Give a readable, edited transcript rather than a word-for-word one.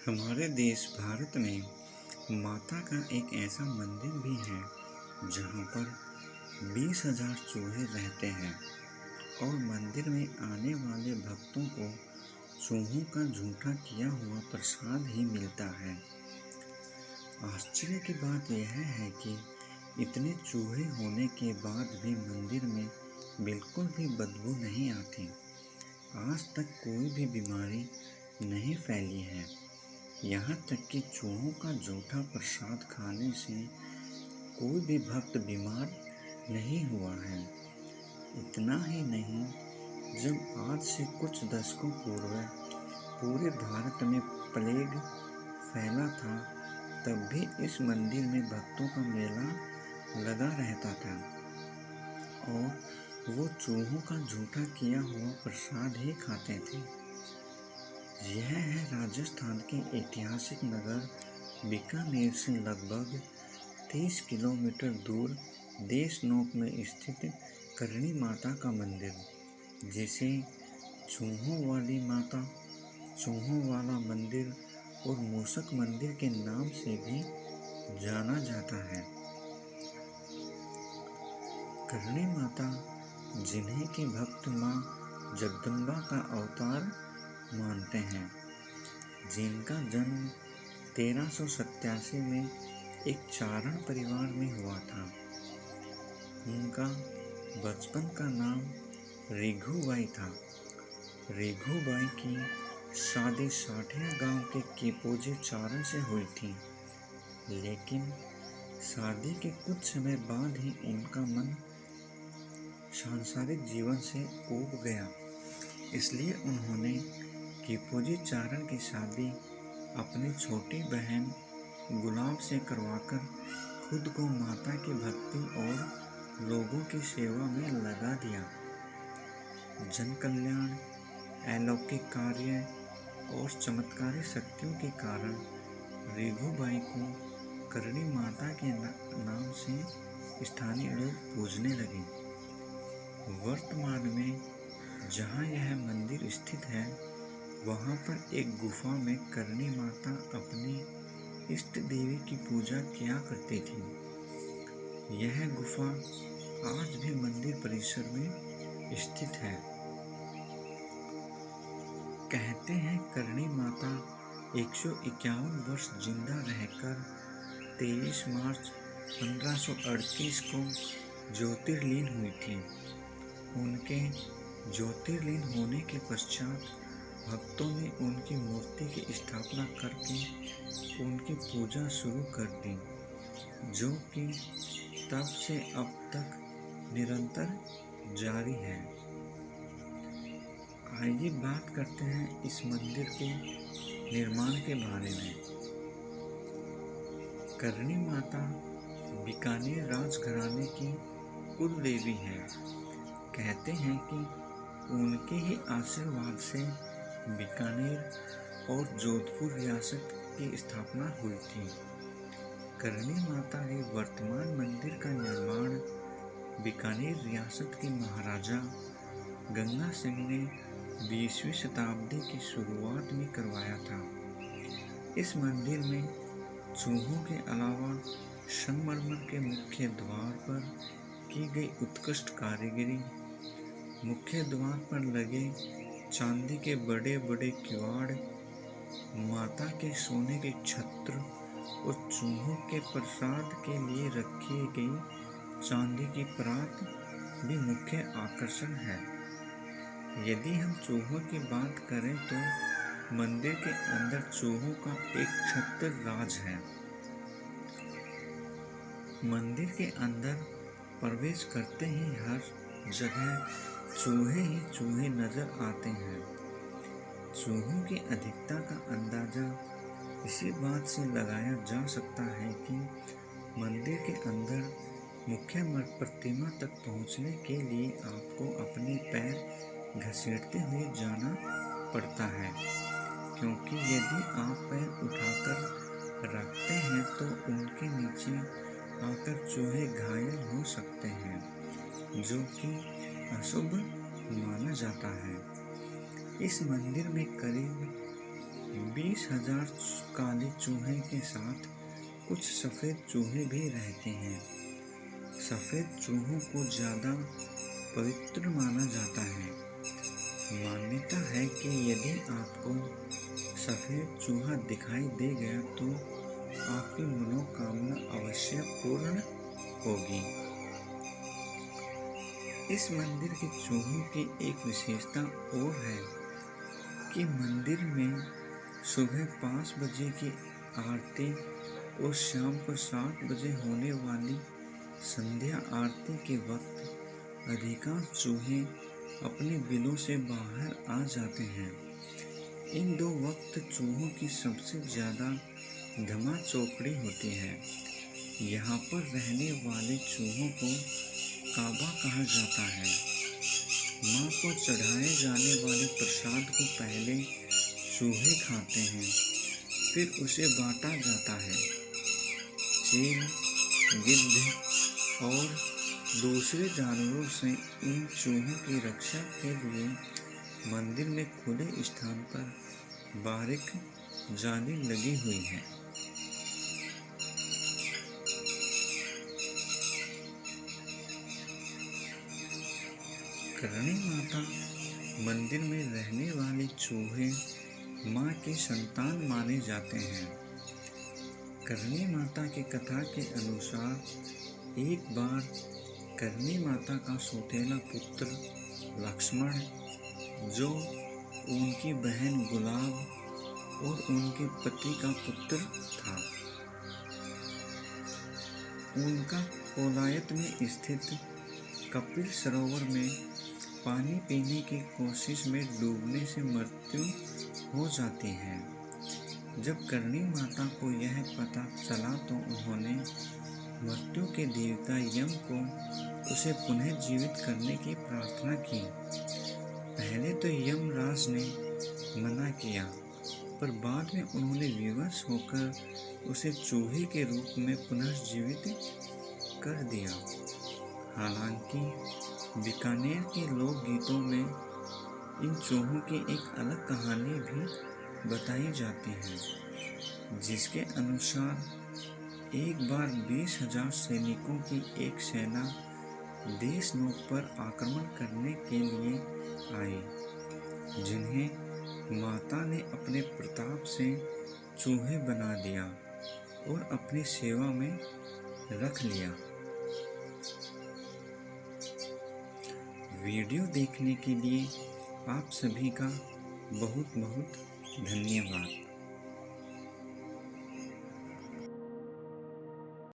हमारे देश भारत में माता का एक ऐसा मंदिर भी है जहाँ पर 20,000 चूहे रहते हैं और मंदिर में आने वाले भक्तों को चूहों का झूठा किया हुआ प्रसाद ही मिलता है। आश्चर्य की बात यह है कि इतने चूहे होने के बाद भी मंदिर में बिल्कुल भी बदबू नहीं आती। आज तक कोई भी बीमारी नहीं फैली है। यहाँ तक कि चूहों का झूठा प्रसाद खाने से कोई भी भक्त बीमार नहीं हुआ है। इतना ही नहीं, जब आज से कुछ दशकों पूर्व पूरे भारत में प्लेग फैला था, तब भी इस मंदिर में भक्तों का मेला लगा रहता था और वो चूहों का झूठा किया हुआ प्रसाद ही खाते थे। यह है राजस्थान के ऐतिहासिक नगर बीकानेर से लगभग 30 किलोमीटर दूर देशनोक में स्थित करणी माता का मंदिर, जिसे चूहों वाली माता, चूहों वाला मंदिर और मूषक मंदिर के नाम से भी जाना जाता है। करणी माता, जिन्हें के भक्त माँ जगदम्बा का अवतार मानते हैं, जिनका जन्म 1387 में एक चारण परिवार में हुआ था। उनका बचपन का नाम रेघुबाई था। रेघुबाई की शादी साठिया गांव के केपोजे चारण से हुई थी, लेकिन शादी के कुछ समय बाद ही उनका मन सांसारिक जीवन से ऊब गया। इसलिए उन्होंने केपोजी चारण की शादी अपनी छोटी बहन गुलाब से करवाकर खुद को माता की भक्ति और लोगों की सेवा में लगा दिया। जन कल्याण, अलौकिक कार्य और चमत्कारी शक्तियों के कारण रेघुबाई को करणी माता के नाम से स्थानीय लोग पूजने लगे। वर्तमान में जहाँ यह मंदिर स्थित है, वहाँ पर एक गुफा में करणी माता अपनी इष्ट देवी की पूजा किया करती थी। यह गुफा आज भी मंदिर परिसर में स्थित है। कहते हैं करणी माता 151 वर्ष जिंदा रहकर 23 मार्च 1538 को ज्योतिर्लीन हुई थी। उनके ज्योतिर्लीन होने के पश्चात भक्तों ने उनकी मूर्ति की स्थापना करके उनकी पूजा शुरू कर दी, जो कि तब से अब तक निरंतर जारी है। आइए बात करते हैं इस मंदिर के निर्माण के बारे में। करणी माता बीकानेर राजघराने की कुल देवी है। कहते हैं कि उनके ही आशीर्वाद से बीकानेर और जोधपुर रियासत की स्थापना हुई थी। करणी माता के वर्तमान मंदिर का निर्माण बीकानेर रियासत के महाराजा गंगा सिंह ने 20वीं शताब्दी की शुरुआत में करवाया था। इस मंदिर में चूहों के अलावा संगमरमर के मुख्य द्वार पर की गई उत्कृष्ट कारीगरी, मुख्य द्वार पर लगे चांदी के बड़े बड़े किवाड़, माता के सोने के छत्र और चूहों के प्रसाद के लिए रखी गई चांदी की परात भी मुख्य आकर्षण है। यदि हम चूहों की बात करें तो मंदिर के अंदर चूहों का एक छत्र राज है। मंदिर के अंदर प्रवेश करते ही हर जगह चूहे ही चूहे नजर आते हैं। चूहों की अधिकता का अंदाजा इसी बात से लगाया जा सकता है कि मंदिर के अंदर मुख्य प्रतिमा तक पहुंचने के लिए आपको अपने पैर घसीटते हुए जाना पड़ता है, क्योंकि यदि आप पैर उठाकर रखते हैं तो उनके नीचे आकर चूहे घायल हो सकते हैं, जो कि अशुभ माना जाता है। इस मंदिर में करीब 20,000 काले चूहे के साथ कुछ सफ़ेद चूहे भी रहते हैं। सफ़ेद चूहों को ज़्यादा पवित्र माना जाता है। मान्यता है कि यदि आपको सफ़ेद चूहा दिखाई दे गया तो आपकी मनोकामना अवश्य पूर्ण होगी। इस मंदिर के चूहों की एक विशेषता और है कि मंदिर में सुबह 5 बजे की आरती और शाम को 7 बजे होने वाली संध्या आरती के वक्त अधिकांश चूहे अपने बिलों से बाहर आ जाते हैं। इन दो वक्त चूहों की सबसे ज़्यादा धमा चौकड़ी होती है। यहाँ पर रहने वाले चूहों को काबा कहा जाता है। माँ को चढ़ाए जाने वाले प्रसाद को पहले चूहे खाते हैं, फिर उसे बांटा जाता है। चील, गिद्ध और दूसरे जानवरों से इन चूहों की रक्षा के लिए मंदिर में खुले स्थान पर बारीक जाली लगी हुई है। करणी माता मंदिर में रहने वाले चूहे माँ की संतान माने जाते हैं। करणी माता की कथा के अनुसार एक बार करणी माता का सौतेला पुत्र लक्ष्मण, जो उनकी बहन गुलाब और उनके पति का पुत्र था, उनका कोलायत में स्थित कपिल सरोवर में पानी पीने की कोशिश में डूबने से मृत्यु हो जाती है। जब करणी माता को यह पता चला तो उन्होंने मृत्यु के देवता यम को उसे पुनः जीवित करने की प्रार्थना की। पहले तो यमराज ने मना किया, पर बाद में उन्होंने विवश होकर उसे चूहे के रूप में पुनर्जीवित कर दिया। हालांकि बीकानेर के लोकगीतों में इन चूहों की एक अलग कहानी भी बताई जाती है, जिसके अनुसार एक बार 20,000 सैनिकों की एक सेना देशनोक पर आक्रमण करने के लिए आई, जिन्हें माता ने अपने प्रताप से चूहे बना दिया और अपनी सेवा में रख लिया। वीडियो देखने के लिए आप सभी का बहुत बहुत धन्यवाद।